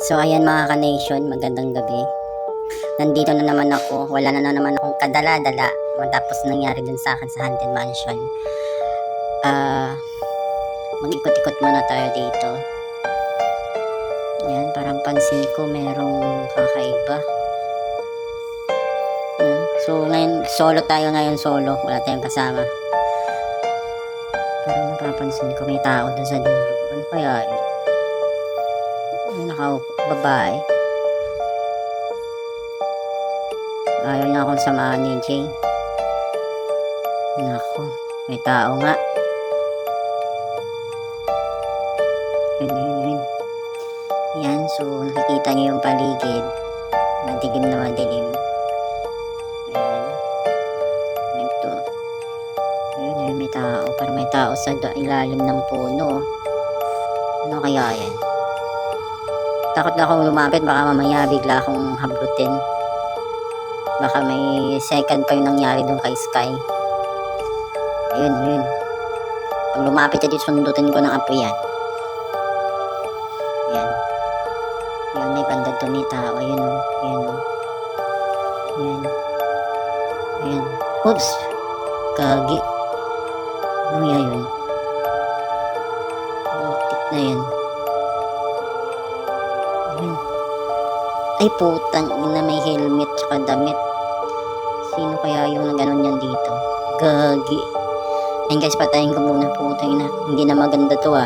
So ayan mga ka-nation, magandang gabi. Nandito na naman ako, wala na naman akong kadala-dala matapos nangyari dun sa akin sa Haunted Mansion. Mag-ikot-ikot muna tayo dito. Yan, parang pansin ko merong kakaiba. So ngayon, solo tayo ngayon, wala tayong kasama. Parang napapansin ko may tao dun sa dulo. Ano kaya yun? Babae. Ayaw niya akong samahan ni Jay. Nako, may tao nga. Yun. Yan, so nakikita niyo yung paligid. Madilim na madilim. Ayan. Ito. Ayun, may tao. Parang may tao sa ilalim ng puno. Ano kaya yan? Takot na akong lumapit, baka mamaya bigla akong hablutin. Baka may second pa yung nangyari dun kay Sky. Ayun. Pag lumapit siya dito, sundutin ko ng apoy yan. Yan. Yun, may banda doon, may tao. Ayun. Oops! Kagi. Ano yan yun? Butik na yan. Ay putang ina, may helmet tsaka damit. Sino kaya yung naganon yan dito? Gagi. Ayun guys, patayin ko muna, putang ina. Hindi na maganda to ah.